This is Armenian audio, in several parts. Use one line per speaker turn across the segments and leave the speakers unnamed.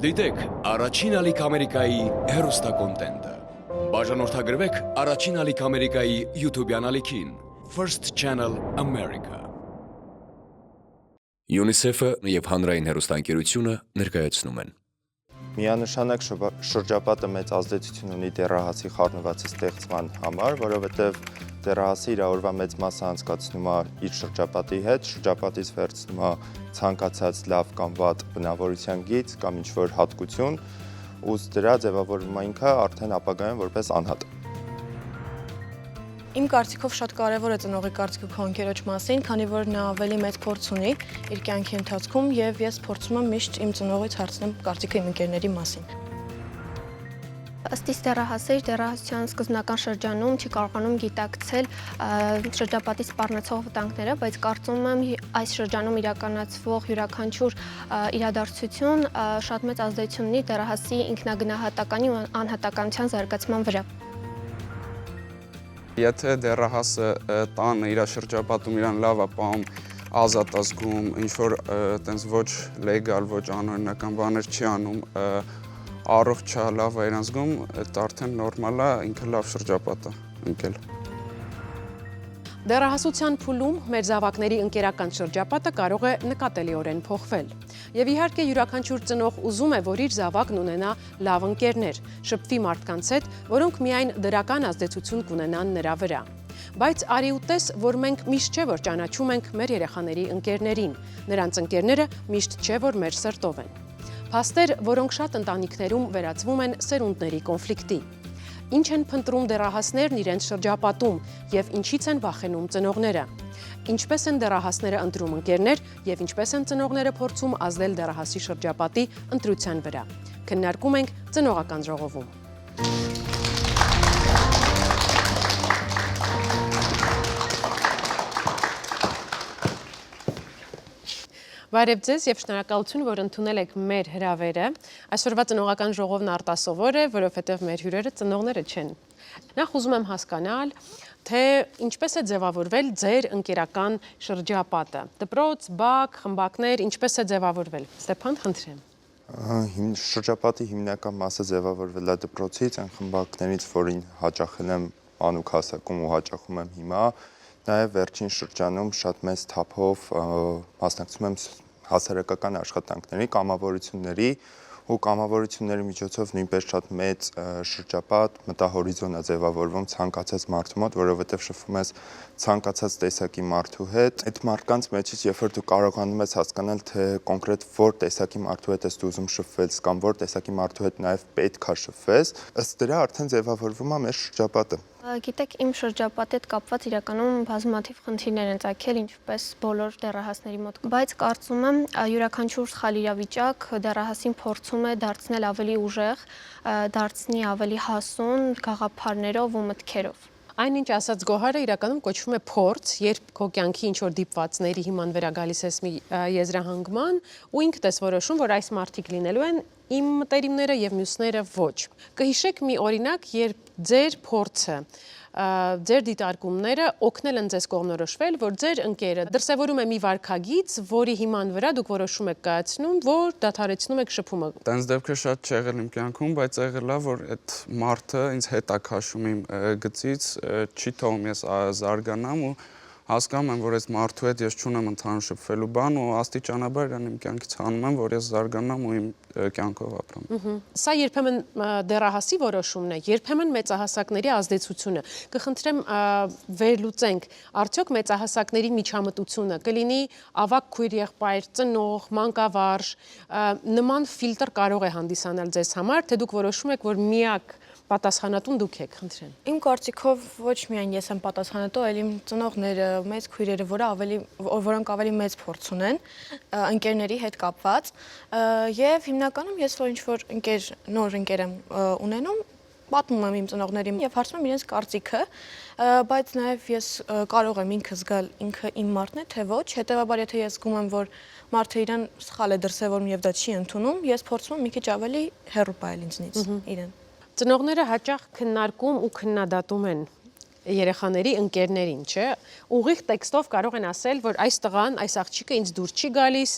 Դիտեք առաջին ալիք Ամերիկայի հեռուստակոնտենտը։ Բաժանորդագրվեք առաջին ալիք Ամերիկայի YouTube-յան ալիքին First Channel America։ UNICEF-ը և հանրային հեռուստաընկերությունը ներկայացնում են։
Միանշանակ շրջապատը մեծ ազդեցություն ունի դեռահասի խառնվածի ստեղծման համար, որովհետև դեռահասը իր օրվա մեծ մասը անցկացնում է իր շրջապատի հետ, շրջապատից վերցնում է ցանկացած լավ կամ վատ բնավորության գիծ կամ ինչ-որ հատկություն, ու դրա ձևավորվում է ինքը արդեն ապագայում որպես անհատ։
Իմ կարծիքով շատ կարևոր է ծնողի կարծիքը քո ընկերոջ մասին, քանի որ նա ավելի մեծ փորձ ունի իր կյանքի ընթացքում եւ ես փորձում եմ միշտ իմ ծնողից հարցնեմ կարծիքը իմ ընկերների մասին։
Ըստ իս դեռահասը իր դեռահասության սկզբնական շրջանում չի կարողանում գիտակցել շրջապատի սպառնացող վտանգները, բայց կարծում եմ այս շրջանում իրականացվող յուրաքանչյուր իրադարձություն շատ մեծ ազդեցություն ունի դեռահասի ինքնագնահատականի ու անհատականության զարգացման վրա։
Եթե դեռահասը տանը իր շրջապատում իրան լավ է պահում, ազատ է զգում, ինչ-որ տենց ոչ լեգալ, ոչ անօրինական բաներ չի անում, առողջ է, լավ է իրան զգում, դա արդեն նորմալ է, ինքը լավ շրջապատ է ընկել։
Դեռահասության փուլում մեր զավակների ընկերական շրջապատը կարող է նկատելիորեն փոխվել։ Եվ իհարկե յուրաքանչյուր ծնող ուզում է, որ իր զավակն ունենա լավ ընկերներ, շփվի մարդկանց հետ, որոնք միայն դրական ազդեցություն կունենան նրա վրա։ Բայց արի ու տես, որ մենք միշտ չէ, որ ճանաչում ենք մեր երեխաների ընկերներին, նրանց ընկերները միշտ չէ, որ մեր սրտով են։ Փաստեր, որոնք շատ ընտանիքներում վերածվում են սերունդների կոնֆլիկտի։ Ինչ են փնտրում դեռահասներն իրենց շրջապատում և ինչից են վախենում ծնողները։ Ինչպես են դեռահասները ընտրում ընկերներ և ինչպես են ծնողները փորձում ազդել դեռահասի շրջապատի ընտրության վրա։ Քննարկում ենք ծնողական ժողովում։ Բարև ձեզ և շնորհակալություն, որ ընդունել եք մեր հրավերը։ Այսօրվա ծնողական ժողովն արտասովոր է, որովհետև մեր հյուրերը ծնողները չեն։ Նախ ուզում եմ հասկանալ, թե ինչպես է ձևավորվել ձեր ընկերական շրջապատը։ Դպրոց, բակ, խմբակներ, ինչպես է ձևավորվել։ Ստեփան, խնդրեմ։
Շրջապատի հիմնական մասը ձևավորվել է դպրոցից, այն խմբակներից, որին հաճախել եմ անուք հասակում ու հաճախում եմ հիմա, նաև վերջին շրջանում շատ մեծ թափով մասնակցում եմ հասարակական աշխատանքների, կամավորությունների ու կամավորությունների միջոցով նույնպես շատ մեծ շրջապատ, մտահորիզոն է ձևավորվում ցանկացած մարդու մոտ, որովհետև շփվում ես ցանկացած տեսակի մարդու հետ։ Այդ մարդկանց մեջից, երբ որ դու կարողանում ես հասկանալ, թե կոնկրետ որ տեսակի մարդու հետ ես դու ուզում շփվել, կամ որ տեսակի մարդու հետ նաև պետք է շփվես, ըստ դրա արդեն ձևավորվում է մեր շրջապատը։
Գիտեք, իմ շրջապատի հետ կապված իրականում բազմաթիվ խնդիրներ են ծագել, ինչպես բոլոր դեռահասների մոտ, բայց կարծում եմ յուրաքանչյուր սխալ իրավիճակ դեռահասին փորձում է դարձնել ավելի ուժեղ, դարձնի ավելի հասուն գաղափարներով ու մտքերով։
Այնինչ ասաց Գոհարը իրականում կոչվում է փորձ, երբ քո կյանքի ինչ-որ դիպվածների հիման վրա գալիս ես մի եզրահանգման ու ինքդ ես որոշում, որ այս մարդիկ լինելու են իմ մտերիմները և մյուսները ոչ։ Կհիշեք մի օրինակ, երբ ձեր փորձը, ձեր դիտարկումները օգնել են ձեզ կողմնորոշվել, որ ձեր ընկերը դրսևորում է մի վարքագիծ, որի հիման վրա դուք որոշում եք կայացնում, որ դադարեցնում եք շփումը։
Տենց դեպքը շատ չի եղել իմ կյանքում, բայց եղել է, որ այդ մարդը ինձ հետ է քաշում իմ գծից, չի թողում ես զարգանամ ու հասկանում եմ, որ այս մարդու հետ ես չունեմ ընդհանուր շփվելու բան ու աստիճանաբար իրան իմ կյանքից հանում եմ, որ ես զարգանամ ու իմ կյանքով ապրեմ։
Սա երբեմն դեռահասի որոշումն է, երբեմն մեծահասակների ազդեցությունը։ Կխնդրեմ վերլուծենք, արդյոք մեծահասակների միջամտությունը կլինի ավագ քույր-եղբայր, ծնող, մանկավարժ, նման ֆիլտր կարող է հանդիսանալ ձեզ համար, թե դուք որոշում եք, որ միակ պատասխանատուն դուք եք, խնդրեմ։
Իմ կարծիքով ոչ միայն ես եմ պատասխանատու, այլ իմ ծնողները, մեծ քույրերը, որոնք ավելի մեծ փորձ ունեն ընկերների հետ կապված, եւ հիմնականում ես որ ինչ-որ նոր ընկեր եմ ունենում, պատմում եմ իմ ծնողներին եւ հարցնում եմ իրենց կարծիքը, բայց նաեւ ես կարող եմ ինքը զգալ ինքը իմ մարդն է, թե ոչ, հետեւաբար եթե ես զգում եմ, որ մարդը իրան սխալ է դրսևորում եւ դա չի ընդունում, ես փորձում եմ մի քիչ ավելի հեռու պահել ինձնից իրեն։
Ծնողները հաճախ քննարկում ու քննադատում են երեխաների ընկերներին, չէ։ Ուղիղ տեքստով կարող են ասել, որ այս տղան, այս աղջիկը ինձ դուր չի գալիս,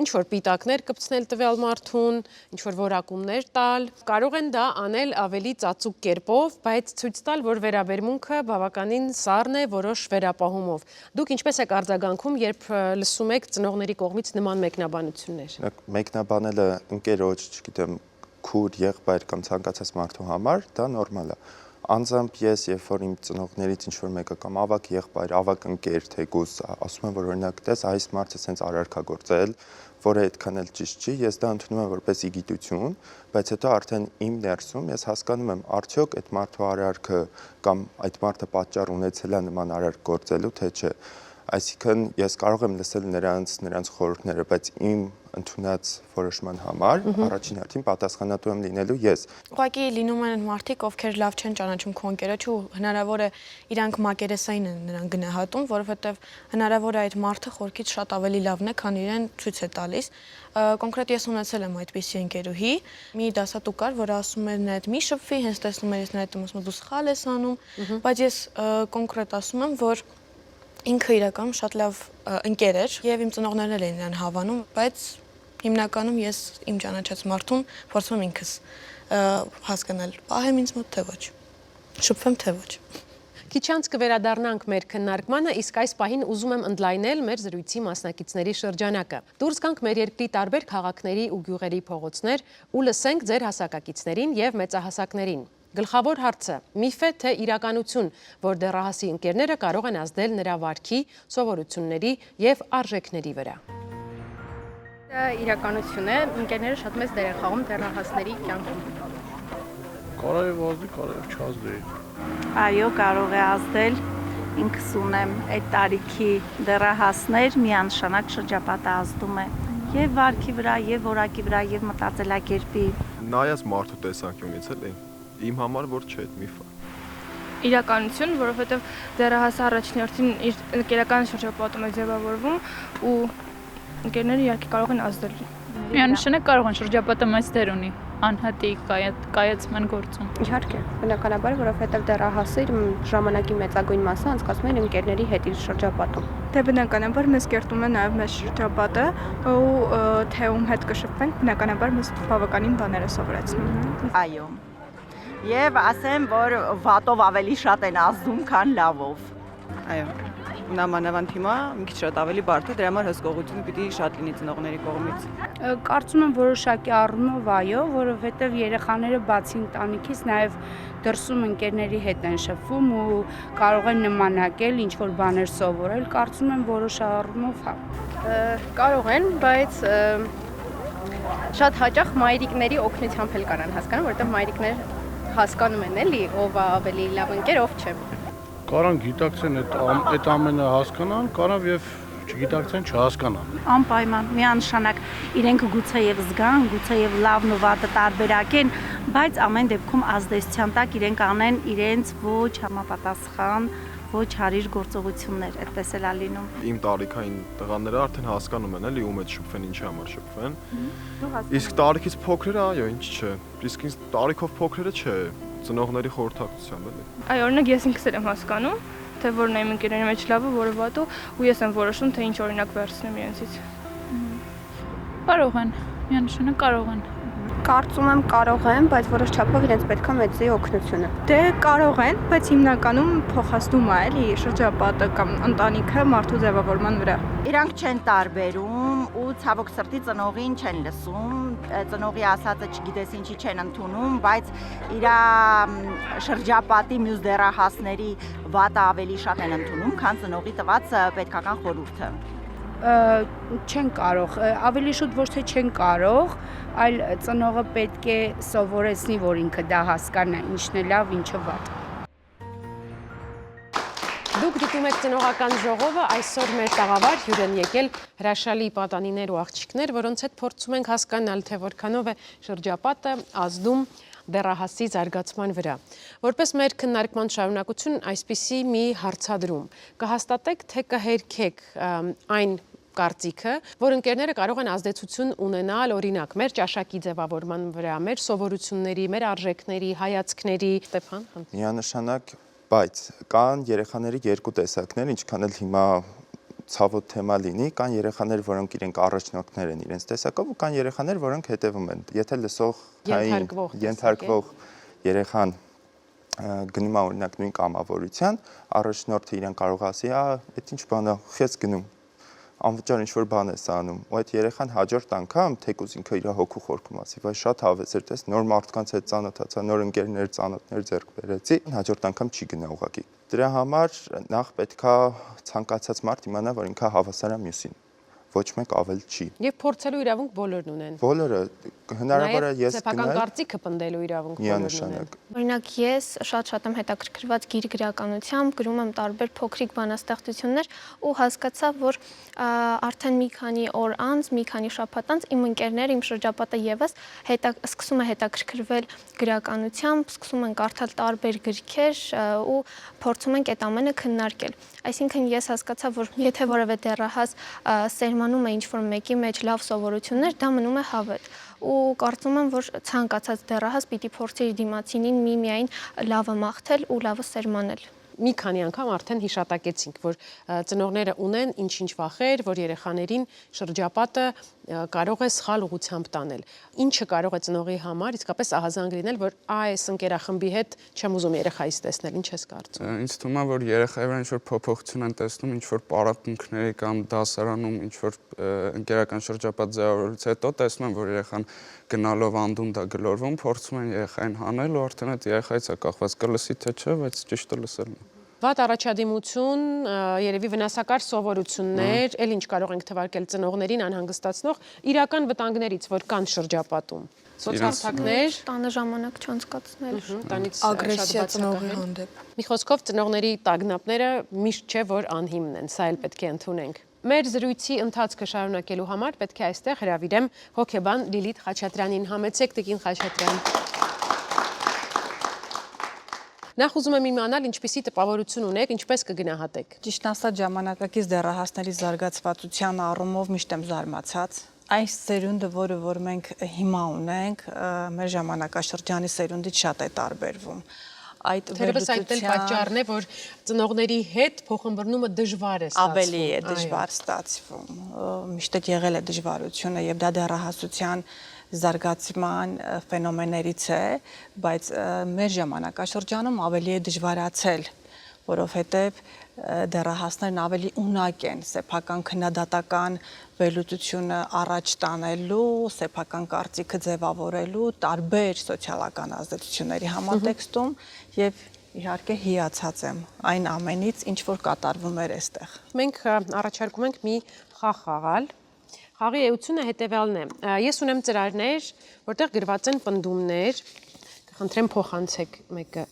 ինչ որ պիտակներ կպցնել տվյալ մարդուն, ինչ որ որակումներ տալ, կարող են դա անել ավելի ծածուկ կերպով, բայց ցույց տալ, որ վերաբերմունքը բավականին սառն է որոշ վերապահումով։ Դուք ինչպես եք արձագանքում, երբ լսում եք ծնողների կողմից նման մեկնաբանություններ։
Մեկնաբանելը ընկերոջ, չգիտեմ, քուր, եղբայր կամ ցանկացած մարդու համար դա նորմալ է։ Անձամբ ես, երբ որ իմ ծնողներից ինչ-որ մեկը կամ ավակ եղբայր, ավակ ընկեր թեկուզ ասում եմ, որ օրինակ տես այս մարդը սենց արարքագործել, որը այդքան էլ ճիշտ չի, ես դա ընդունում եմ որպես իգիտություն, բայց հետո արդեն իմ ներսում ես հասկանում եմ արդյոք այդ մարդու արարքը կամ այդ մարդը պատճառ ունեցել է նման արարք գործելու, թե չէ։ Այսինքն ես կարող եմ լսել նրանց խորհուրդները, բայց իմ ընդունած որոշման համար առաջին հերթին պատասխանատու եմ լինելու ես։
Ուղղակի լինում են մարդիկ, ովքեր լավ չեն ճանաչում քո ընկերոջը ու հնարավոր է իրանք մակերեսային են նրան գնահատում, որովհետև հնարավոր է այդ մարդը խորքից շատ ավելի լավն է, քան իրեն ցույց է տալիս։ Կոնկրետ ես ունեցել եմ այդպիսի ընկերուհի, մի դասատու կար, որ ասում էր նա այդ մի շփվի, հենց տեսնում էր ես նա այդ ասում դու սխալ ես անում, բայց ես կոնկրետ ասում եմ, որ ինքը իրականում շատ լավ ընկեր էր եւ իմ ծնողներն էլ էին նրան հավանում, բայց հիմնականում ես իմ ճանաչած մարդուն փորձում եմ ինքս հասկանալ, պահեմ ինձ մոտ թե ոչ, շփվեմ թե ոչ։
Քիչ անց կվերադառնանք մեր քննարկմանը, իսկ այս պահին ուզում եմ ընդլայնել մեր զրույցի մասնակիցների շրջանակը։ Դուրս գանք մեր երկրի տարբեր քաղաքների ու գյուղերի փողոցներ ու լսենք ձեր հասակակիցներին եւ մեծահասակներին։ Գլխավոր հարցը՝ միֆ է թե իրականություն, որ դեռահասի ընկերները կարող են ազդել նրա վարքի, սովորությունների եւ արժեքների վրա։
Դա իրականություն է, ընկերները շատ մեծ դեր են խաղում դեռահասների կյանքում։
Կարող է ազդի, կարող է չազդի։
Այո, կարող է ազդել, ինքս ունեմ այդ տարիքի դեռահասներ, միանշանակ շրջապատը ազդում է եւ վարքի վրա, եւ որակի վրա, եւ մտածելակերպի։
Նայած մարդու տեսանկյունից էլի, իմ համար որ չէ, այդ միֆը։
Իրականություն, որովհետև դեռահասը առաջնորդին իր ընկերական շրջապատում է ձևավորվում ու ընկերները իհարկե կարող են ազդել։
Միանշանակ կարող են շրջապատը մեծ դեր ունի անհատի կայացման գործում։
Իհարկե, բնականաբար, որովհետև դեռահասը իր ժամանակի մեծագույն մասը անցկացնում է իր ընկերների հետ իր շրջապատում։
Դե բնականաբար մեզ կերտում է նաև մեր շրջապատը ու թե ում հետ կշփվենք, բնականաբար մեզ բավականին բաներ է սովորեցնում։
Այո։ Եվ ասեմ, որ վատով ավելի շատ են ազդում, քան լավով։
Այո։ Նամանավանդ հիմա մի քիչ շատ ավելի բարդ է, դրա համար հսկողություն պիտի շատ լինի ծնողների կողմից։
Կարծում եմ որոշակի առումով այո, որովհետև երեխաները բացի ընտանիքից նաև դրսում ընկերների հետ են շփվում ու կարող են նմանակել, ինչ որ բաներ սովորել, կարծում եմ որոշ առումով հա։
Կարող են, բայց շատ հաճախ մայրիկների օգնությամբ էլ կարան հասկանան, որովհետև մայրիկներ հասկանում են էլի, ով է ավելի լավ ընկեր, ով չէ։
Կարան գիտակցեն այդ ամենը հասկանան, կարան եւ չգիտակցեն չհասկանան։
Անպայման, միանշանակ իրենք գուցե եւ զգան, գուցե եւ լավն ու վատը տարբերակեն, բայց ամեն դեպքում ազդեցության տակ իրենք անեն իրենց ոչ համապատասխան, ոչ հարիր գործողություններ, այդպես էլ է լինում։
Իմ տարիքային տղաները արդեն հասկանում են, էլի ում հետ շփվեն, ինչի համար շփվեն։ Իսկ տարիքից փոքրերը, այո, ինչ չէ։ Իսկ ինձ տարիքով փոքրերը չէ, ծնողների խորհրդակցությամբ էլի։
Այո, օրինակ ես ինքս եմ հասկանում, թե որն է իմ ընկերների մեջ լավը, որը վատը, ու ես եմ որոշում, թե ինչ օրինակ վերցնեմ իրենցից։
Կարող են, միանշանակ կարող են։
Կարծում եմ կարող են, բայց որոշ չափով իրենց պետքա մեծի օգնությունը։
Դե կարող են, բայց հիմնականում փոխազդում է էլի շրջապատը կամ ընտանիքը մարդու ձևավորման վրա։
Իրանք չեն տարբերում ու ցավոք սրտի ծնողին չեն լսում, ծնողի ասածը չգիտես ինչի չեն ընդունում, բայց իր շրջապատի մյուս դեռահասների վատը ավելի շատ են ընդունում, քան ծնողի տված պետքական խորհուրդը։
Չեն կարող, ավելի շուտ ոչ թե չեն կարող, այլ ծնողը պետք է սովորեցնի, որ ինքը դա հասկանա, ինչն է լավ, ինչը վատ։
Դուք դիտում եք ծնողական ժողովը, այսօր մեր տաղավար հյուր են եկել հրաշալի պատանիներ ու աղջիկներ, որոնց հետ փորձում ենք հասկանալ, թե որքանով է շրջապատը ազդում դեռահասի զարգացման վրա։ Որպես մեր քննարկման շարունակություն այսպիսի մի հարցադրում կհաստատեք, թե կհերքեք այն կարծիքը, որ ընկերները կարող են ազդեցություն ունենալ օրինակ մեր ճաշակի ձևավորման վրա, մեր սովորությունների, մեր արժեքների, հայացքների։ Ստեփան,
Միանշանակ Բայց կան երեխաների երկու տեսակներ, ինչքան էլ հիմա ցավոտ թեմա լինի, կան երեխաներ, որոնք իրենք առաջնորդներ են իրենց տեսակով, ու կան երեխաներ, որոնք հետևում են։ Եթե լսող ենթարկվող երեխան գնում է օրինակ նույն կամավորության, առաջնորդը իրեն կարող ասի, այդ ինչ բան է, խեց գնում, անվճար ինչ-որ բան ես անում, ու այդ երեխան հաջորդ անգամ, թեկուզ ինքը իր հոգու խորքում ասի, բայց շատ հավես էր, տես նոր մարդկանց հետ ծանոթացա, նոր ընկերներ, ծանոթներ ձեռք բերեցի, հաջորդ անգամ չի գնա ուղղակի։ Դրա համար նախ պետքա ցանկացած մարդ իմանա, որ ինքը հավասար է մյուսին, ոչ մեկ ավել չի։
Եվ փորձելու իրավունք բոլորն ունեն։
Բոլորը հնարավոր է ես
սեփական կարծիքը պնդելու իրավունք բոլորն ունեն։
Օրինակ ես շատ եմ հետաքրքրված գիր գրականությամբ, գրում եմ տարբեր փոքրիկ բանաստեղծություններ ու հասկացա, որ արդեն մի քանի օր անց, մի քանի շաբաթ անց իմ ընկերները, իմ շրջապատը եւս սկսում է հետաքրքրվել գրականությամբ, սկսում են կարդալ տարբեր գրքեր ու փորձում ենք այդ ամենը քննարկել։ Այսինքն ես հասկացա, որ եթե որևէ դեռահաս սերմանում է ինչ-որ մեկի մեջ լավ սովորություններ, դա մնում է հավետ։ Ու կարծում եմ, որ ցանկացած դեռահաս պիտի փորձի իր դիմացինին միմիայն լավը մաղթել ու լավը սերմանել։
Մի քանի անգամ արդեն հիշատակեցինք, որ ծնողները ունեն ինչ-ինչ վախեր, որ երեխաներին շրջապատը կարող է սխալ ուղղությամբ տանել։ Ինչը կարող է ծնողի համար իսկապես ահազանգ լինել, որ այս ընկերախմբի հետ չեմ ուզում երեխայիս տեսնել, ինչ ես կարծում։
Ինձ թվում է, որ երեխայի վրա ինչ-որ փոփոխություն են տեսնում, ինչ-որ պարապմունքների կամ դասարանում ինչ-որ ընկերական շրջապատ ձևավորելուց հետո տեսնում են, որ երեխան գնալով անդունդա գլորվում, փորձում են երեխային հանել ու արդեն այդ երեխայից է կախված կլսի թե չէ, բայց ճիշտը լսելն է։
Վատ առաջադիմություն, երևի վնասակար սովորություններ, էլ ինչ կարող ենք թվարկել ծնողներին անհանգստացնող իրական վտանգներից, որ կան շրջապատում։ Սոցիալական
տանը ժամանակ չանցկացնել,
ագրեսիա ծնողի հանդեպ։
Մի խոսքով ծնողների տագնապները միշտ չէ, որ անհիմն են, սա էլ պետք է ընդունենք։ Մեր զրույցի ընթացքը շարունակելու համար պետք է այստեղ հրավիրեմ հոգեբան Լիլիթ Խաչատրյանին։ Համեցեք, տիկին Խաչատրյան։ Նախ ուզում եմ իմանալ ինչպիսի տպավորություն ունեք, ինչպես կգնահատեք։
Ճիշտ ասած, ժամանակակից դեռահասների զարգացվածության առումով միշտ եմ զարմացած։ Այս սերունդը, որ մենք հիմա ունենք, մեր ժամանակաշրջանի սերունդից շատ է տարբերվում։
Թերևս այդ էլ պատճառն է, որ ծնողների հետ փոխհմբռնումը դժվար է ստացվում։
Ավելի է դժվար ստացվում։ Միշտ եղել է դժվարությունը եւ դա դեռահասության զարգացման ֆենոմեններից է, բայց մեր ժամանակաշրջանում ավելի է դժվարացել, որովհետեւ դեռահասներն ավելի ունակ են սեփական քննադատական վերլուծությունը առաջ տանելու, սեփական կարծիքը ձևավորելու, տարբեր սոցիալական ազդեցությունների համատեքստում եւ իհարկե հիացած եմ այն ամենից, ինչ որ կատարվում էր այստեղ։
Մենք առաջարկում ենք մի խաղ խաղալ։ Խաղի էությունը հետևյալն է։ Ես ունեմ ծրարներ, որտեղ գրված են պնդումներ, կխնդրեմ փոխանցեք մեկը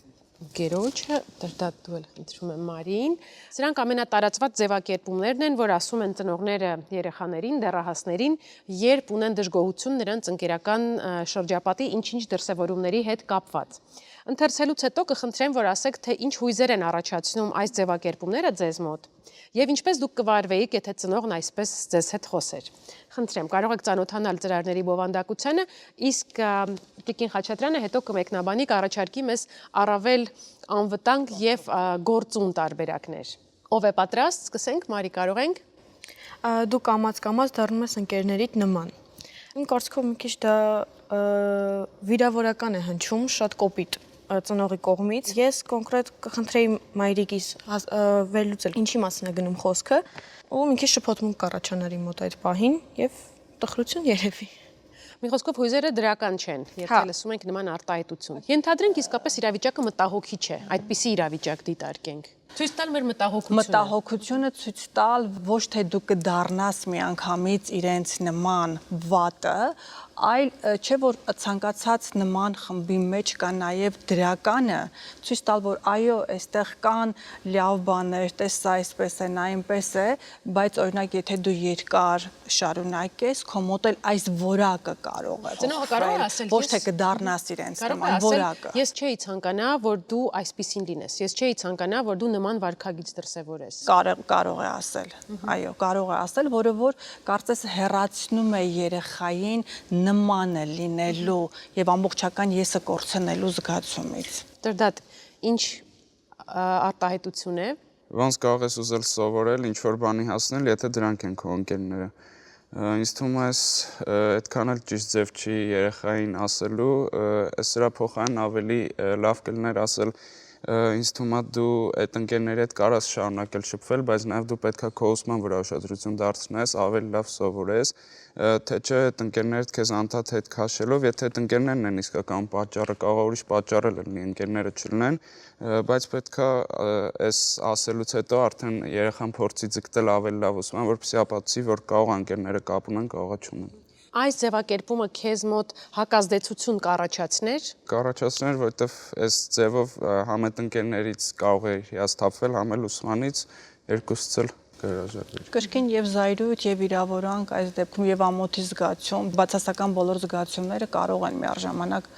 Գերոջը, դա դու էլ խնդրում եմ Մարին։ Սրանք ամենատարածված ձևակերպումներն են, որ ասում են ծնողները երեխաներին, դեռահասներին, երբ ունեն դժգոհություն նրանց ընկերական շրջապատի ինչ-ինչ դրսևորումների հետ կապված։ Ընթերցելուց հետո կխնդրեմ, որ ասեք, թե ինչ հույզեր են առաջացնում այս ձևակերպումները ձեզ մոտ եւ ինչպես դուք կվարվեիք, եթե ծնողն այսպես ձեզ հետ խոսեր։ Խնդրեմ, կարող եք ծանոթանալ ծրարների բովանդակությանը, իսկ տիկին Խաչատրյանը հետո կմեկնաբանի, կառաջարկի մեզ առավել անվտանգ եւ գործուն տարբերակներ։ Ով է պատրաստ, սկսենք, Մարի, կարող ենք։
Դու կամաց դառնում ես ընկերներիդ նման։ Իմ կարծիքով մի քիչ դա վիրավորական է հնչում, շատ կոպիտ ծնողի կողմից։ Ես կոնկրետ կխնդրեի մայրիկիս վերլուծել ինչի մասին է գնում խոսքը, ու մի քիչ շփոթմունք կառաջանար իմ մոտ այդ պահին եւ տխրություն երևի։
Մի խոսքով հույզերը դրական չեն, եթե լսում ենք նման արտահայտություն։ Ենթադրենք իսկապես իրավիճակը մտահոգիչ է, այդպիսի իրավիճակ դիտարկենք։ Ցույց տալ մեր մտահոգությունը։
Մտահոգությունը ցույց տալ ոչ թե դու կդառնաս միանգամից իրենց նման վատը, այլ չէ որ ցանկացած նման խմբի մեջ կա նաև դրականը, ցույց տալ որ այո, այստեղ կան լավ բաներ, տես սա այսպես է, նա այնպես է, բայց օրինակ եթե դու երկար շարունակես, քո մոտ էլ այս որակը կարող է։
Ծնողը կարող է ասել,
ոչ թե կդառնաս իրենց նման որակը։
Ես չէի ցանկանա, որ դու այսպեսին լինես։ Ես չէի ցանկանա, որ դու նման վարքագիծ դրսևորես։
Կարող է ասել։ Այո, կարող է ասել, որը որ կարծես հեռացնում է երեխային նմանը լինելու եւ ամբողջական եսը կորցնելու զգացումից։
Դրդատ, ինչ արտահայտություն է։
Ոնց կարող ես ուզել սովորել, ինչ որ բանի հասնել, եթե դրանք են քո ընկերները։ Ինձ թվում է այդքան էլ ճիշտ ձև չի երեխային ասելու, սրա փոխարեն ավելի լավ կլիներ ասել ինձ թվում է դու այդ ընկերների հետ կարաս շարունակել շփվել, բայց նաև դու պետքա քո ուսման վրա ուշադրություն դարձնես, ավելի լավ սովորես, թե չէ այդ ընկերներդ քեզ անդադ հետ քաշելով, եթե այդ ընկերներն են իսկական պատճառը, կարող է ուրիշ պատճառ էլ լինի, ընկերները չլինեն, բայց պետքա այս ասելուց հետո արդեն երեխան փորձի ձգտել ավելի լավ ուսման, որպեսզի ապացուցի, որ կարող է ընկերները կապ ունեն, կարող է չունեն։
Այս ձևակերպումը քեզ մոտ հակազդեցություն կառաջացներ։
Կառաջացներ, որովհետև այս ձևով համ այդ ընկերներից կարող է հիասթափվել, համ էլ ուսմանից երկուսից էլ կհրաժարվեր։
Կրկին եւ զայրույթ եւ իրավորանք այս դեպքում եւ ամոթի զգացում, բացասական բոլոր զգացումները կարող են միաժամանակ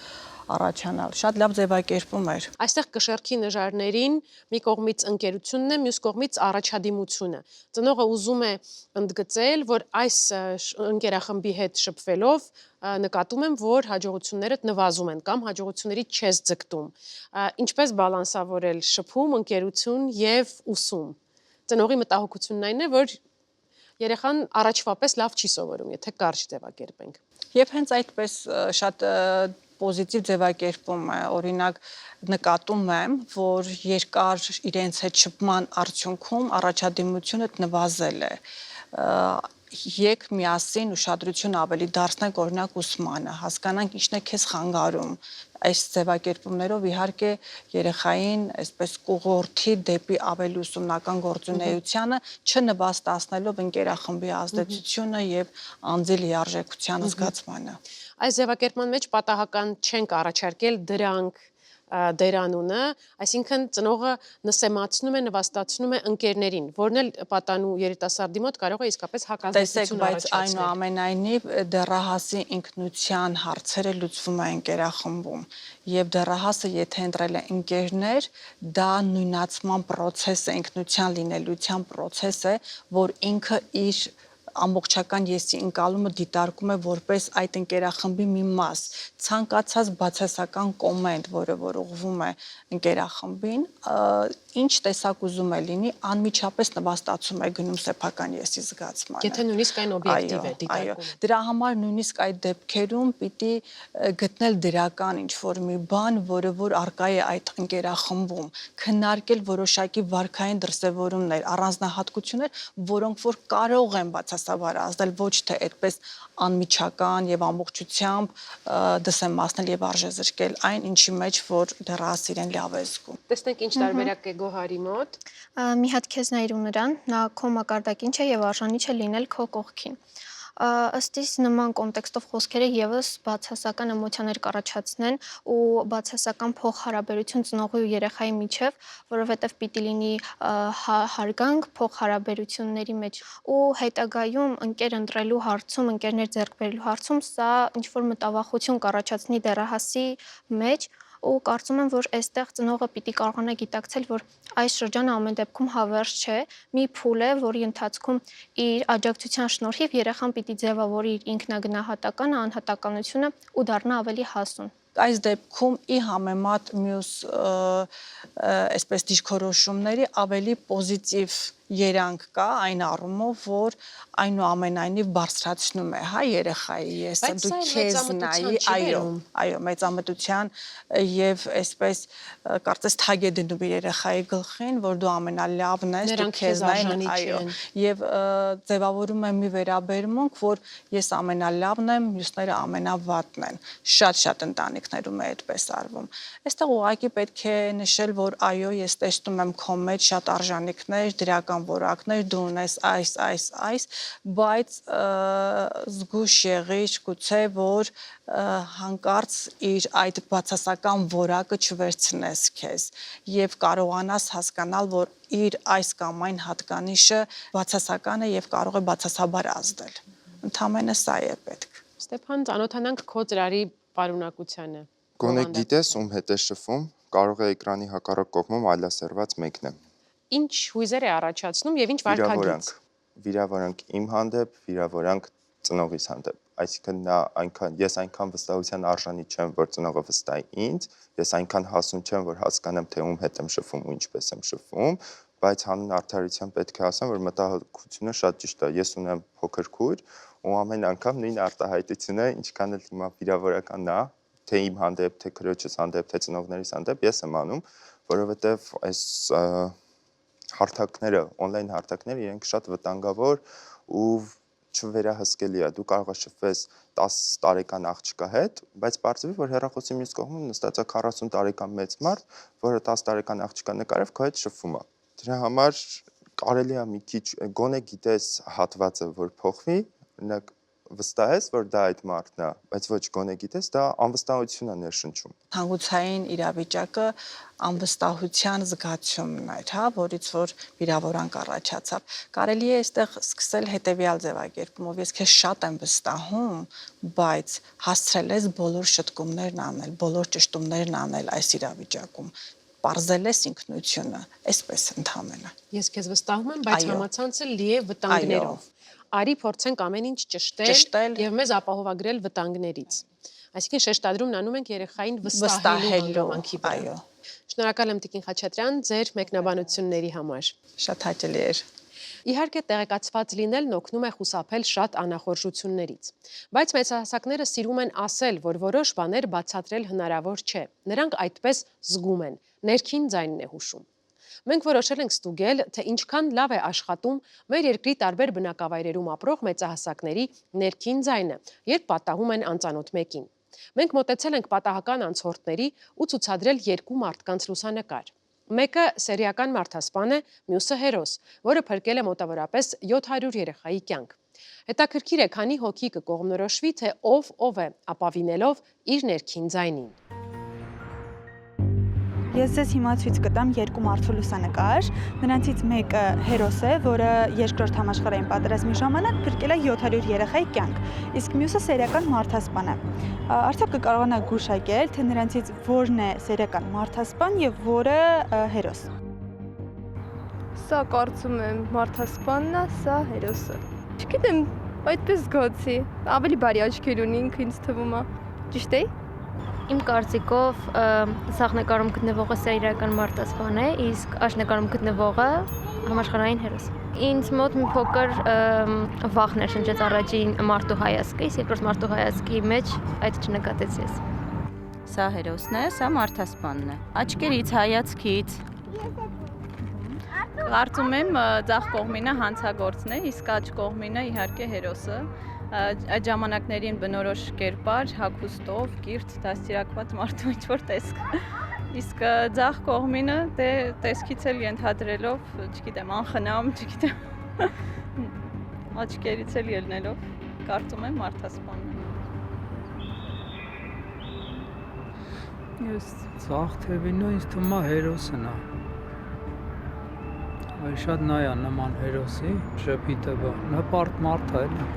առաջանալ։ Շատ լավ ձևակերպում էր։
Այստեղ կշեռքի նժարներին մի կողմից ընկերությունն է, մյուս կողմից առաջադիմությունը։ Ծնողը ուզում է ընդգծել, որ այս ընկերախմբի հետ շփվելով նկատում եմ, որ հաջողություններդ նվազում են կամ հաջողություններից չես ձգտում։ Ինչպես բալանսավորել շփում, ընկերություն եւ ուսում։ Ծնողի մտահոգությունն այն է, որ երեխան առաջվա պես լավ չի սովորում, եթե կարճ ձևակերպենք։
Եվ հենց այդպես շատ պոզիտիվ ձևակերպում է, օրինակ նկատում եմ, որ երկար իրենց հետ շփման արդյունքում առաջադիմությունը նվազել է։ Եկ միասին ուշադրություն ավելի դարձնենք օրինակ ուսմանը, հասկանանք ինչն է քեզ խանգարում։ Այս ձևակերպումներով իհարկե երեխային այսպես կուղորդի դեպի ավելի ուսումնական գործունեությանը, չնվաստացնելով ընկերախմբի ազդեցությունը եւ անձի լիարժեքության զգացմանը։
Այս ձևակերպման մեջ պատահական չենք առաջարկել դրանք դերանունը, այսինքն ծնողը նսեմացնում է, նվաստացնում է ընկերներին, որն էլ պատանու երիտասարդի մոտ կարող է իսկապես հակազդեցություն
բայց այնուամենայնիվ դեռահասի ինքնության հարցերը լուծվում է ընկերախմբում եւ դեռահասը եթե ընտրել է ընկերներ, դա նույնացման process է, ինքնության լինելիության process է, որ ինքը իր ամբողջական եսի ընկալումը դիտարկում է որպես այդ ընկերախմբի մի մաս, ցանկացած բացասական կոմենտ, որը որ ուղղվում է ընկերախմբին, ինչ տեսակ ուզում է լինի, անմիջապես նվաստացում է գնում սեփական եսի զգացմանը։
Եթե նույնիսկ այն օբյեկտիվ է դիտարկում։
Այո, դրա համար նույնիսկ այդ դեպքերում պիտի գտնել դրական ինչ-որ մի բան, որը որ արկա է այդ ընկերախմբում, քննարկել որոշակի վարքային դրսևորումներ, առանձնահատկություններ, որոնք որ կարող են բացասաբար ազդել ոչ թե այդպես անմիջական եւ ամբողջությամբ դսեմացնել եւ արժեզրկել այն ինչի մեջ որ դեռահաս իրեն լավ է զգում։
Տեսնենք ինչ տարբերակ է Գոհարի մոտ։
Մի հատ քեզ նայրու նրան, նա քո մակարդակին չէ եւ արժանի չէ լինել քո կողքին։ Ըստ իս նման կոնտեքստով խոսքերը եւս բացասական էմոցիաներ կառաջացնեն ու բացասական փոխհարաբերություն ծնողի ու երեխայի միջև, որովհետեւ պիտի լինի հարգանք փոխհարաբերությունների մեջ ու հետագայում ընկեր ընտրելու հարցում, ընկերներ ձեռք բերելու հարցում սա ինչ որ մտավախություն կառաջացնի դեռահասի մեջ ու կարծում եմ, որ այստեղ ծնողը պիտի կարողանա գիտակցել, որ այս շրջանը ամեն դեպքում հավերժ չէ, մի փուլ է, որի ընթացքում իր աջակցության շնորհիվ երեխան պիտի ձևավորի իր ինքնագնահատականը, անհատականությունը ու դառնա ավելի հասուն։
Այս դեպքում ի համեմատ մյուս այսպես դիրքորոշումների ավելի պոզիտիվ երանգ կա այն առումով, որ այնուամենայնիվ բարձրացնում է, հա, երեխայի եսը, դու քեզ նայի, այո, մեծամտության եւ այսպես կարծես թագ է դնում երեխայի գլխին, որ դու ամենալավն ես, դու քեզ նային, այո, եւ ձևավորում է մի վերաբերմունք, որ ես ամենալավն եմ, մյուսները ամենավատն են։ Շատ ընտանիքներում է այդպես արվում։ Այստեղ ուղղակի պետք է նշել, որ այո, ես տեսնում եմ քո մեջ շատ արժանինքներ, դրական որակներ, դու ունես այս, բայց զգուշ եղիր գուցե, որ հանկարծ իր այդ բացասական որակը չվերցնես քեզ եւ կարողանաս հասկանալ, որ իր այս կամ այն հատկանիշը բացասական է եւ կարող է բացասաբար ազդել։ Ընդամենը սա է պետք։
Ստեփան, ծանոթանանք քո ծրարի պարունակությանը։
Գոնե գիտես ում հետ է շփվում, կարող է էկրանի հակառակ կողմում այլասերված մեկն է։
Ինչ հույզեր է առաջացնում եւ ինչ վարքագիծ։
Վիրավորանք իմ հանդեպ, վիրավորանք ծնողիս հանդեպ։ այսինքն ես այնքան վստահության արժանի չեմ, որ ծնողը վստահի ինձ, ես այնքան հասուն չեմ, որ հասկանամ, թե ում հետ եմ շփվում ու ինչպես եմ շփվում, բայց հանուն արդարության պետք է ասեմ, որ մտահոգությունը շատ ճիշտ է։ Ես ունեմ փոքր քույր ու ամեն անգամ նույն արտահայտությունը, ինչքան էլ հիմա վիրավորական է, թե իմ հանդեպ, թե քրոջս հանդեպ, թե ծնողներիս հանդեպ, ես եմ անում, որովհետև այս հարթակները, on-line հարթակները իրենք շատ վտանգավոր ու չվերահսկելի է։ Դու կարող ես շփվես 10 տարեկան աղջկա հետ, բայց պարզվի, որ հեռախոսի մյուս կողմում նստած է 40 տարեկան մեծ մարդ, որը 10 տարեկան աղջկա նկարով քո հետ շփվում է։ Դրա համար կարելի է մի քիչ գոնե գիտես հատվածը, որ փոխվի, օրինակ վստահ ես, որ դա այդ մարդն է, բայց ոչ գոնե գիտես, դա անվստահություն է ներշնչում։
Հանգուցային իրավիճակը անվստահության զգացումն էր, հա, որից որ վիրավորանք առաջացավ։ Կարելի է այստեղ սկսել հետևյալ ձևակերպումով, ես քեզ շատ եմ վստահում, բայց հասցրել ես բոլոր շտկումներն անել, բոլոր ճշտումներն անել այս իրավիճակում։ Պարզել ես ինքնությունը, այսպես ընդհանրապես։
Ես քեզ վստահում եմ, բայց համացանցը լի է վտանգներով։ Արի փորձենք ամեն ինչ ճշտել եւ մեզ ապահովագրել վտանգներից։ Այսինքն շեշտադրումն անում ենք երեխային վստահելու հանգամանքի վրա։ Շնորհակալ եմ Տիկին Խաչատրյան ձեր մեկնաբանությունների համար։
Շատ հաճելի էր։
Իհարկե տեղեկացված լինելն օգնում է խուսափել շատ անախորժություններից։ Բայց մեծահասակները սիրում են ասել, որ որոշ բաներ բացատրել հնարավոր չէ։ Նրանք այդպես զգում են, ներքին ձայնն է հուշում։ Մենք որոշել ենք ստուգել, թե ինչքան լավ է աշխատում մեր երկրի տարբեր բնակավայրերում ապրող մեծահասակների ներքին ձայնը, երբ պատահում են անծանոթ մեկին։ Մենք մոտեցել ենք պատահական անցորդների ու ցուցադրել երկու մարդկանց լուսանկար։ Մեկը սերիական մարդասպան է, մյուսը հերոս, որը փրկել է մոտավորապես 700 երեխայի կյանք։ Հետաքրքիր է, քանի հոգի կկողմնորոշվի, թե ով է, ապավինելով իր ներքին ձայնին։
Ես ձեզ հիմա ցույց կտամ երկու մարդու լուսանկար, նրանցից մեկը հերոս է, որը երկրորդ համաշխարհային պատերազմի ժամանակ փրկել է 700 երեխայի կյանք, իսկ մյուսը սերիական մարդասպան է։ Արդյոք կկարողանաք գուշակել, թե նրանցից որն է սերիական մարդասպան եւ որը հերոս։
Սա կարծում եմ մարդասպանն է, սա հերոսը։ Չգիտեմ, այդպես զգացի, ավելի բարի աչքեր ունի, ինձ թվում է։ Ճիշտ է։
Իմ կարծիքով սաղ նկարում գտնվողը սերիական մարդասպան է, իսկ աջ նկարում գտնվողը համաշխարհային հերոս։ Ինձ մոտ մի փոքր վախ ներշնչեց առաջին մարդու հայացքը, իսկ երկրորդ մարդու հայացքի մեջ այդ չնկատեցի ես։
Սա հերոսն է, սա մարդասպանն է։ Աչքերից, հայացքից։ Կարծում եմ ձախ կողմինը հանցագործն է, իսկ աջ կողմինը իհարկե հերոսը։ Այդ ժամանակներին բնորոշ կերպար, հագուստով, կիրթ, դաստիարակված մարդու ինչ-որ տեսք։ Իսկ ձախ կողմինը տեսքից էլ ենթադրելով, չգիտեմ, անխնամ, չգիտեմ, աչքերից էլ ելնելով, կարծում եմ մարդասպանն է։
Ես ձախ թևինը ինձ թվում է հերոսն է։ Այ շատ նայա նման հերոսի, շփիթը բա, նպարտ մարդ է, էլի։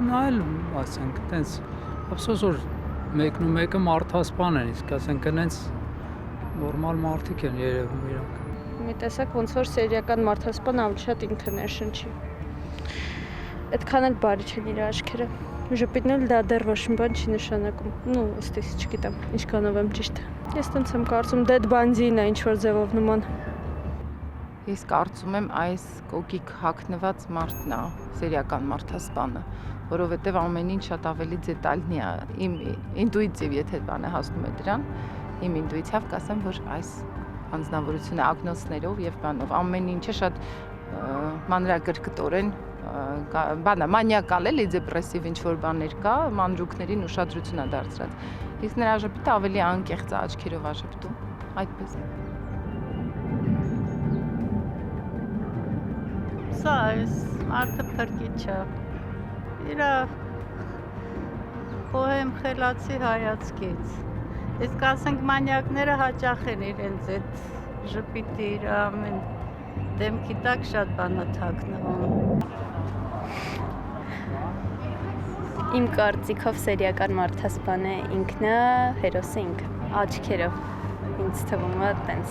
Նայել, ասենք, տենց, ափսոս որ մեկն ու մեկը մարդասպան են, իսկ ասենք նենց նորմալ մարդիկ են երևում իրանք։
Մի տեսակ ոնց որ սերիական մարդասպան ավելի շատ ինքը ներշնչի։ Այդքան էլ բարի չեն իր աչքերը։ Ժպիտն էլ դա դեռ ոչ մի բան չի նշանակում։ Ну, ըստիս չգիտեմ, ինչքանով եմ ճիշտ։ Ես տենց եմ կարծում, Dead Band-ին է ինչ-որ ձևով նման։
Ես կարծում եմ այս կոկիկ հագնված մարդն է, սերիական մարդասպանը, որովհետև ամեն ինչ շատ ավելի դետալնի է։ Իմ ինտուիտիվ, եթե բանը հասնում է դրան, իմ ինտուիցիվ կասեմ, որ այս անձնավորությունը ագնոսներով եւ բանով ամեն ինչը շատ մանրակրկտորեն բանա մանիակալ էլի դեպրեսիվ ինչ-որ բաներ կա, մանրուքներին ուշադրություն է դարձրած։ Իսկ նրա ժպիտը ավելի անկեղծ է, աչքերով է ժպտում, այդպես։
Սա այս մարդը փրկիչը, իրա խոհեմ խելացի հայացքից, իսկ ասենք մանյակները հաճախ են իրենց այդ ժպիտի իր ամեն դեմքի տակ շատ բան է թաքնվում։
Իմ կարծիքով սերիական մարդասպան է ինքնը, հերոսը ինքը, աչքերով, ինձ թվում է տենց։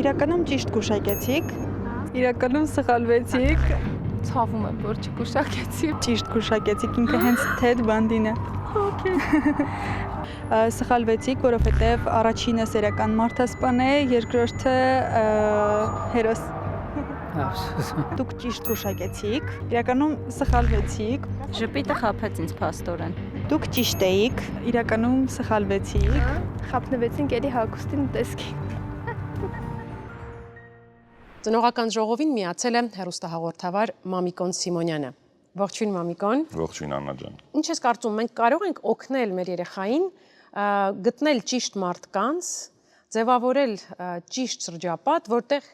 Իրականում ճիշտ գուշակեցիք, Իրականում սխալվեցիք։
Ցավում եմ, որ չգուշակեցի։
Ճիշտ գուշակեցիք, ինքը հենց Թեդ Բանդին է։
Okay.
Սխալվեցիք, որովհետև առաջինը սերիական մարդասպան է, երկրորդը հերոս։ Դուք ճիշտ գուշակեցիք, իրականում սխալվեցիք։
Ժպիտը խաբեց ինձ փաստորեն։
Դուք ճիշտ էիք, իրականում սխալվեցիք։
Խափնվեցինք էլի հագուստին տեսքի։
Ծնողական ժողովին միացել է հեռուստահաղորդավար Մամիկոն Սիմոնյանը։ Ողջույն Մամիկոն։
Ողջույն Աննա ջան։
Ինչ ես կարծում, մենք կարող ենք օգնել մեր երեխային գտնել ճիշտ մարդկանց, ձևավորել ճիշտ շրջապատ, որտեղ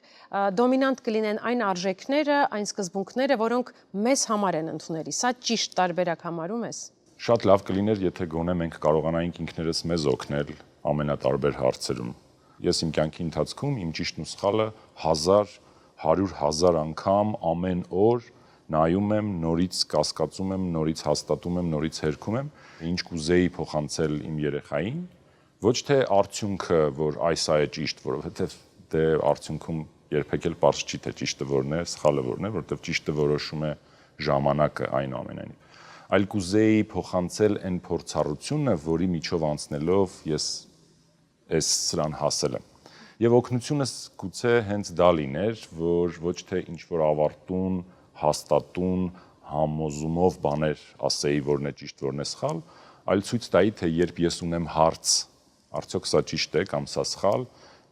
դոմինանտ կլինեն այն արժեքները, այն սկզբունքները, որոնք մեզ համար են ընդունելի։ Սա ճիշտ տարբերակ համարում ես։
Շատ լավ կլիներ, եթե գոնե մենք կարողանայինք ինքներս մեզ օգնել ամենատարբեր հարցերում։ Ես իմ կյանքի ընթացքում իմ ճիշտն ու սխալը 1000, 100,000 անգամ ամեն օր նայում եմ, նորից կասկածում եմ, նորից հաստատում եմ, նորից հերքում եմ, ինչ կուզեի փոխանցել իմ երեխային, ոչ թե արդյունքը, որ այս է ճիշտ, որովհետև դե արդյունքում երբեք էլ պարզ չի թե ճիշտը որն է, սխալը որն է, որովհետև ճիշտը որոշում է ժամանակը այնուամենայնիվ, այլ կուզեի փոխանցել այն փորձառությունը, որի միջով անցնելով ես սրան հասել եմ։ Եվ օգնությունս գուցե հենց դա լիներ, որ ոչ թե ինչ-որ ավարտուն, հաստատուն, համոզումով բաներ ասեի, որն է ճիշտ, որն է սխալ, այլ ցույց տայի, թե երբ ես ունեմ հարց, արդյոք սա ճիշտ է կամ սա սխալ,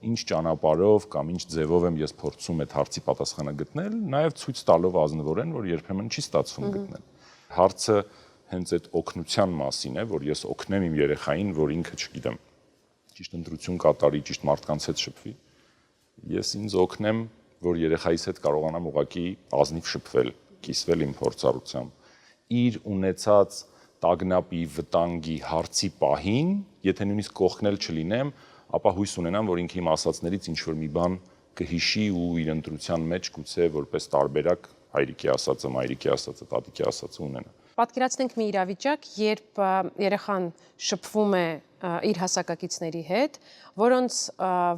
ինչ ճանապարհով կամ ինչ ձևով եմ ես փորձում այդ հարցի պատասխանը գտնել, նաև ցույց տալով ազնվորեն, որ երբեմն չի ստացվում գտնել։ Հարցը հենց այդ օգնության մասին է, որ ես օգնեմ իմ երեխային, որ ինքը, չգիտեմ, ճիշտ ընտրություն կատարի, ճիշտ մարդկանց հետ շփվի։ Ես ինձ օգնեմ, որ երեխայիս հետ կարողանամ ուղղակի ազնիվ շփվել, կիսվել իմ փորձառությամբ։ Իր ունեցած տագնապի, վտանգի, հարցի պահին, եթե նույնիսկ կողքնել չլինեմ, ապա հույս ունենամ, որ ինքը իմ ասածներից ինչ-որ մի բան կհիշի ու իր ընտրության մեջ գուցե որպես տարբերակ հայրիկի ասածը, մայրիկի ասածը, տատիկի ասածը ունենա։
Պատկերացնենք մի իրավիճակ, երբ երեխան շփվում է իր հասակակիցների հետ, որոնց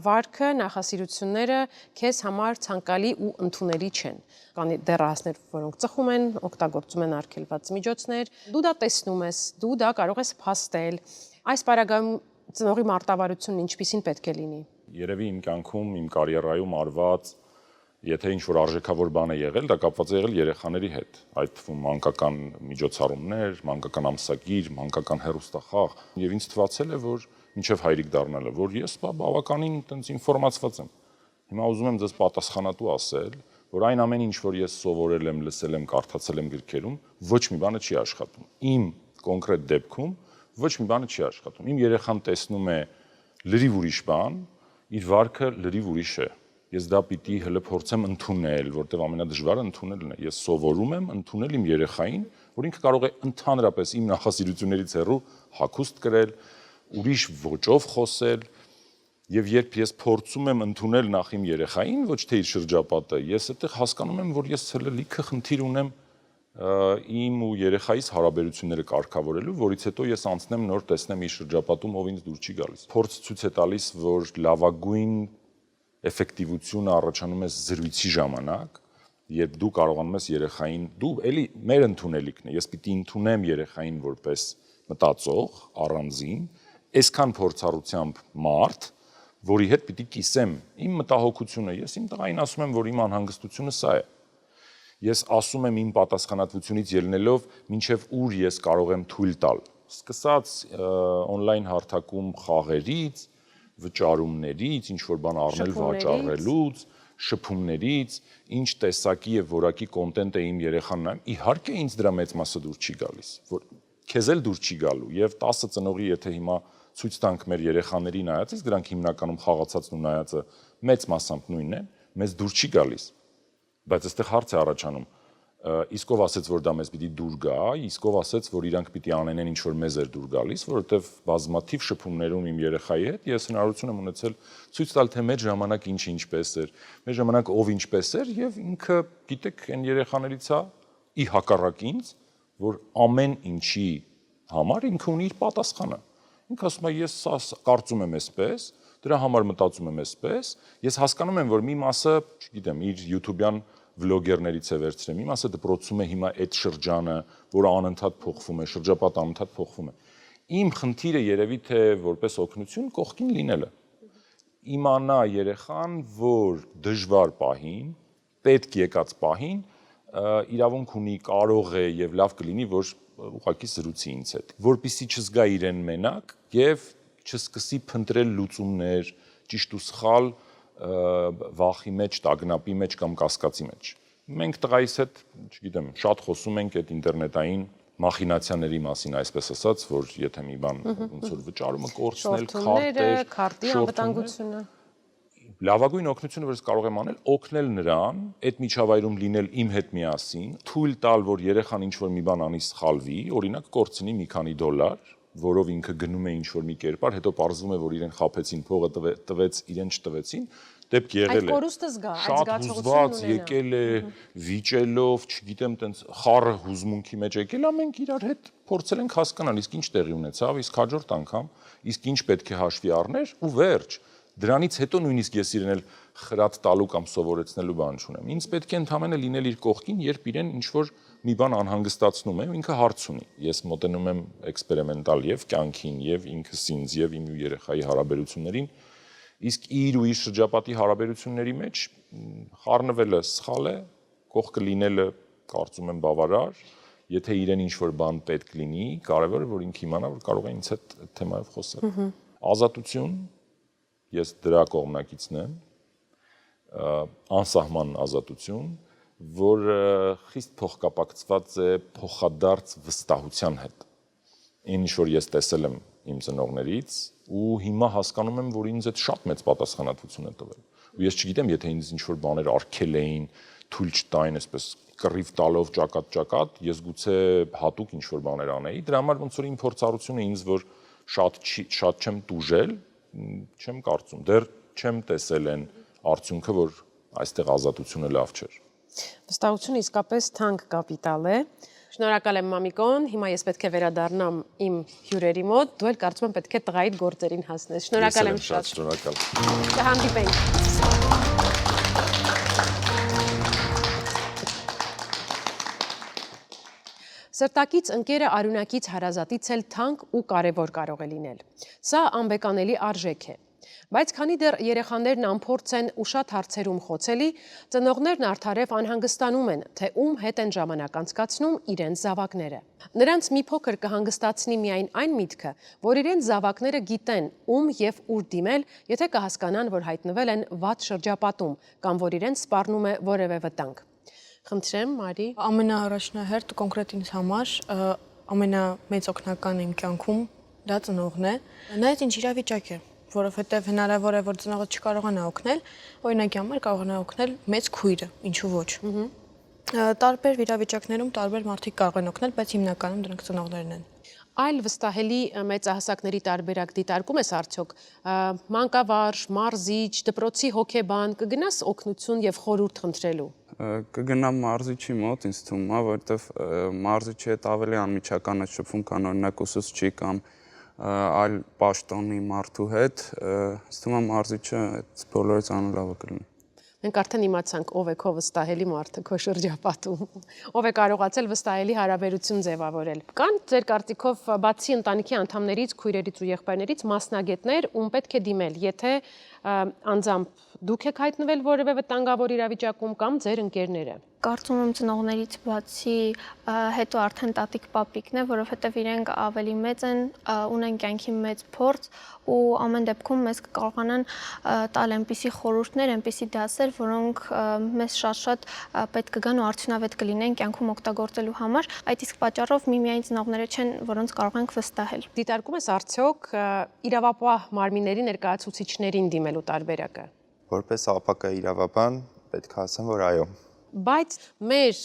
վարքը, նախասիրությունները քեզ համար ցանկալի ու ընդունելի չեն։ Կան դեռահասներ, որոնք ծխում են, օգտագործում են արգելված միջոցներ, դու դա տեսնում ես, դու դա կարող ես փաստել։ Այս պարագայում ծնողի մարտավարությունն ինչպիսին պետք է լինի։
Երևի իմ կյանքում, իմ կարիերայում արված եթե ինչ-որ արժեքավոր բան է եղել, դա կապված է եղել երեխաների հետ, այդ թվում մանկական միջոցառումներ, մանկական ամսագիր, մանկական հեռուստախաղ, եւ ինձ թվացել է, որ մինչեւ հայրիկ դառնալը, որ ես բավականին այտենց ինֆորմացված եմ։ Հիմա ուզում եմ ձեզ պատասխանատու ասել, որ այն ամեն ինչ, որ ես սովորել եմ, լսել եմ, կարդացել եմ գրքերում, ոչ մի բանը չի աշխատում։ Իմ կոնկրետ դեպքում ոչ մի բանը չի աշխատում։ Իմ երեխան տեսնում է լրիվ ուրիշ բան, իր վարքը լրիվ ուրիշ է։ Ես դա պիտի հələ փորձեմ ընդունել, որտեղ ամենադժվարը ընդունելն է։ Ես սովորում եմ ընդունել իմ երեխային, որ ինքը կարող է ընդհանրապես իմ նախասիրություններից հեռու հագուստ կրել, ուրիշ ոճով խոսել, եւ երբ ես փորձում եմ ընդունել նախ իմ երեխային, ոչ թե իր շրջապատը, ես այդտեղ հասկանում եմ, որ ես հələ լիքը խնդիր ունեմ իմ ու երեխայիս հարաբերությունները կարգավորելու, որից հետո ես անցնեմ նոր տեսնեմ իր շրջապատում, ով ինձ դուր չի գալիս։ Փորձ ցույց է տալիս, որ լավագույն էֆեկտիվությունը առաջանում է զրույցի ժամանակ, երբ դու կարողանում ես երեխային, դու էլի մեր ընդունելիքն է, ես պիտի ընդունեմ երեխային որպես մտածող, առանձին, այսքան փորձառությամբ մարդ, որի հետ պիտի կիսեմ իմ մտահոգությունը, ես իմ տղային ասում եմ, որ իմ անհանգստությունը սա է։ Ես ասում եմ իմ պատասխանատվությունից ելնելով, մինչև ուր ես կարող եմ թույլ տալ, սկսած օնլայն հարթակում խաղերից, վճարումներից, ինչ-որ բան առնել վաճառելուց, շփումներից, ինչ տեսակի եւ որակի կոնտենտ է իմ երեխան նայում, իհարկե ինձ դրա մեծ մասը դուր չի գալիս, որ քեզ էլ դուր չի գալու եւ 10 ծնողի եթե հիմա ցույց տանք մեր երեխաների նայածից, դրանք հիմնականում խաղացածն ու նայածը մեծ մասամբ նույնն է, մեզ դուր չի գալիս, բայց այստեղ հարց է առաջանում, իսկ ով ասեց, որ դա մեզ պիտի դուր գա, իսկ ով ասեց, որ իրանք պիտի անենեն ինչ որ մեզ էր դուր գալիս, որովհետև բազմաթիվ շփումներում իմ երեխայի հետ ես հնարավորություն եմ ունեցել ցույց տալ, թե մեր ժամանակ ինչը ինչպես էր, մեր ժամանակ ով ինչպես էր եւ ինքը, գիտեք, այն երեխաներից է ի հակառակ ինձ, որ ամեն ինչի համար ինքը ունի իր պատասխանը։ Ինքը ասում է, ես կարծում եմ այսպես, Դրա համար մտածում եմ այսպես, ես հասկանում եմ, որ մի մասը, չգիտեմ, իր YouTube-յան վլոգերներից է վերցրել, մի մասը դպրոցում է հիմա այդ շրջանը, որը անընդհատ փոխվում է, շրջապատը անընդհատ փոխվում է։ Իմ խնդիրը երևի թե որպես օգնություն կողքին լինելը։ Իմանա երեխան, որ դժվար պահին, պետք եկած պահին իրավունք ունի, կարող է եւ լավ կլինի, որ ուղղակի զրուցի ինձ հետ, որպեսզի չզգա իրեն մենակ եւ չսկսի փնտրել լուծումներ, ճիշտ ու սխալ վախի մեջ, տագնապի մեջ կամ կասկածի մեջ։ Մենք տղայիս հետ, չգիտեմ, շատ խոսում ենք այդ ինտերնետային մախինացիաների մասին, այսպես ասած, որ եթե մի բան ոնց որ վճարումը կորցնել,
քարտի անվտանգությունը
լավագույն օգնությունը, որ ես կարող եմ անել, օգնել նրան այդ միջավայրում լինել իմ հետ միասին, թույլ տալ, որ երեխան ինչ-որ մի բան անի սխալվի, օրինակ կորցնի մի քանի $, որով ինքը գնում է ինչ-որ մի կերպար, հետո պարզվում է, որ իրեն խաբեցին, փողը տվեց, իրեն չտվեցին, դեպք եղել է։ Շատ հուզված եկել է, վիճելով, չգիտեմ, տենց խառը հուզմունքի մեջ եկել է, մենք իրար հետ փորձել ենք հասկանալ, իսկ ինչ տեղի ունեցավ, իսկ հաջորդ անգամ, իսկ ինչ պետք է հաշվի առներ ու վերջ։ Դրանից հետո նույնիսկ ես իրեն էլ խրատ տալու կամ սովորեցնելու բան չունեմ։ Ինձ պետք է ընդհանրապես լինել իր կողքին, երբ իրեն ինչ-որ մի բան անհանգստացնում է, ու ինքը հարց ունի։ Ես մոտենում եմ էքսպերիմենտալ եւ կյանքին, եւ ինքս ինձ, եւ իմ ու երեխայի հարաբերություններին, իսկ իր ու իր շրջապատի հարաբերությունների մեջ խառնվելը սխալ է, կողքը լինելը կարծում եմ բավարար, եթե իրեն ինչ-որ բան պետք լինի, կարևորը որ ինքը իմանա, որ կարող է ինձ հետ այդ թեմայով խոսել։ Ազատություն ես դրա կողմնակիցն եմ, անսահման ազատություն, որ խիստ փոխկապակցված է փոխադարձ վստահության հետ։ Ինչ որ ես տեսել եմ իմ ծնողներից ու հիմա հասկանում եմ, որ ինձ այդ շատ մեծ պատասխանատվություն է տվել։ Ու ես չգիտեմ, եթե ինձ ինչ-որ բաներ արգել էին, թույլ չտային, այսպես կռիվ տալով ճակատ, ես գուցե հատուկ ինչ-որ բաներ անեի։ Դրա համար ոնց որ իմ փորձառությունը ինձ որ շատ չեմ տուժել, չեմ կարծում, դեռ չեմ տեսել են արդյունքը, որ այստեղ ազատությունը լավ չէր։
Վստահությունը իսկապես թանկ կապիտալ է։ Շնորհակալ եմ Մամիկոն, հիմա ես պետք է վերադառնամ իմ հյուրերի մոտ, դու էլ կարծում եմ պետք է տղայիդ գործերին հասնես։ Շնորհակալ եմ շատ։
Շնորհակալ։
Կհանդիպենք։ Սրտակից ընկերը արյունակից հարազատից էլ թանկ ու կարևոր կարող է լինել։ Սա անբեկանելի արժեք է։ Բայց քանի դեռ երեխաներն անփորձ են ու շատ հարցերում խոցելի, ծնողներն արդարև անհանգստանում են, թե ում հետ են ժամանակ անցկացնում իրենց զավակները։ Նրանց մի փոքր կհանգստացնի միայն այն միտքը, որ իրենց զավակները գիտեն ում եւ ուր դիմել, եթե կհասկանան, որ հայտնվել են վատ շրջապատում կամ որ իրենց սպառնում է որևէ վտանգ։ Խնդրեմ, Մարի։
Ամենաառաջնահերթ կոնկրետ ինձ համար ամենամեծ օգնական իմ կյանքում դա ծնողն է։ Նայած ինչ իրավիճակ է, որովհետև հնարավոր է, որ ծնողը չկարողանա օգնել, օրինակի համար կարողանա օգնել մեծ քույրը, ինչու ոչ։ Տարբեր իրավիճակներում տարբեր մարդիկ կարող են օգնել, բայց հիմնականում դրանք ծնողներն են։
Այլ վստահելի մեծահասակների տարբերակ դիտարկում ես արդյոք մանկավարժ, մարզիչ, դպրոցի հոգեբան, կգնաս օգնություն եւ խորհուրդ խնդրելու։
Կգնամ մարզիչի մոտ, ինձ թվում է, որովհետեւ մարզիչի հետ ավելի անմիջական է շփվում, քան օրինակ ուսուցչի կամ այլ պաշտոնի մարդու հետ, ինձ թվում է մարզիչը այդ բոլորից անլավը կլինի։
Մենք արդեն իմացանք ով է քո վստահելի մարդը քո շրջապատում, ով է կարողացել վստահելի հարաբերություն ձևավորել։ Կան ձեր կարծիքով բացի ընտանիքի անդամներից, քույրերից ու եղբայրներից մասնագետներ, ում պետք է դիմել, եթե անձամբ դուք եք հայտնվել որևէ վտանգավոր իրավիճակում կամ ձեր ընկերները։
Կարծում եմ ծնողներից բացի հետո արդեն տատիկ-պապիկն է, որովհետև իրենք ավելի մեծ են, ունեն կյանքի մեծ փորձ ու ամեն դեպքում մեզ կկարողանան տալ այնպիսի խորհուրդներ, այնպիսի դասեր, որոնք մեզ շատ պետք կգան ու արդյունավետ կլինեն կյանքում օգտագործելու համար։ Այդ իսկ պատճառով միմիայն ծնողները չեն, որոնց կարող ենք վստահել։
Դիտարկում ես արդյոք իրավապահ մարմինների ներկայացուցիչներին դիմելու տարբերակը։
Որպես ապակա իրավաբան պետք է ասեմ, որ այո,
Բայց մեր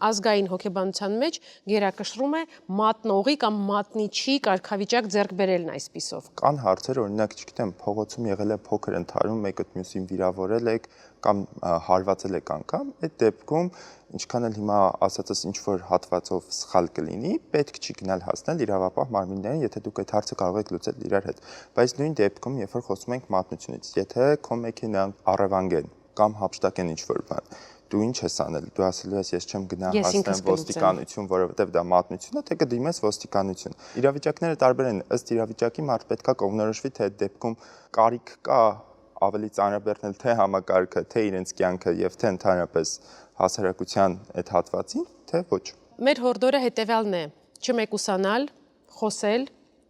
ազգային հոգեբանության մեջ գերակշռում է մատնողի կամ մատնիչի կարգավիճակ ձեռք բերելն այսպիսով։
Կան հարցեր, օրինակ, չգիտեմ, փողոցում եղել է փոքր ընթարում, մեկը մյուսին վիրավորել եք կամ հարվածել եք անգամ, այդ դեպքում ինչքան էլ հիմա ասածս ինչ որ հատվածով սխալ կլինի, պետք չի գնալ հասնել իրավապահ մարմիններին, եթե դուք այդ հարցը կարող եք լուծել իրար հետ։ Բայց նույն դեպքում, երբ որ խոսում ենք մատնությունից, եթե քո մեքենան առևանգեն կամ հափշտակեն ինչ որ բան, դու ինչ ես անել, դու ասելու ես ես չեմ գնա հասնեմ ոստիկանություն, որովհետև դա մատնություն է, թե կդիմես ոստիկանություն։ Իրավիճակները տարբեր են, ըստ իրավիճակի մարդ պետքա կողմնորոշվի, թե այդ դեպքում կարիք կա ավելի ծանրաբեռնել թե համակարգը, թե իրենց կյանքը եւ թե ընդհանրապես հասարակության այդ հատվածին, թե ոչ։
Մեր հորդորը հետևյալն է. չմեկուսանալ, խոսել,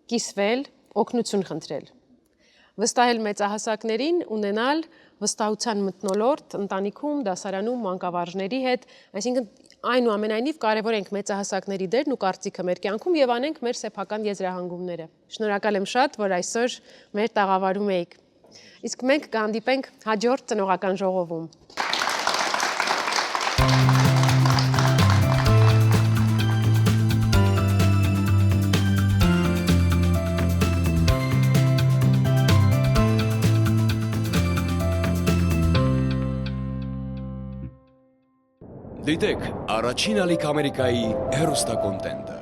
կիսվել, օգնություն խնդրել։ Վստահել մեծահասակներին, ունենալ վստահության մթնոլորտ ընտանիքում, դասարանում, մանկավարժների հետ, այսինքն այնուամենայնիվ կարևոր ենք մեծահասակների դերն ու կարծիքը մեր կյանքում եւ անենք մեր սեփական եզրահանգումները։ Շնորհակալ եմ շատ, որ այսօր մեր տաղավարում եք։ Իսկ մենք կհանդիպենք հաջորդ ծնողական ժողովում։
Դիտեք առաջին ալիք Ամերիկայի հեռուստակոնտենտը։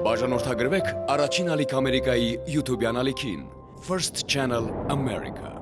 Բաժանորդագրվեք առաջին ալիք Ամերիկայի YouTube-յան ալիքին First Channel America։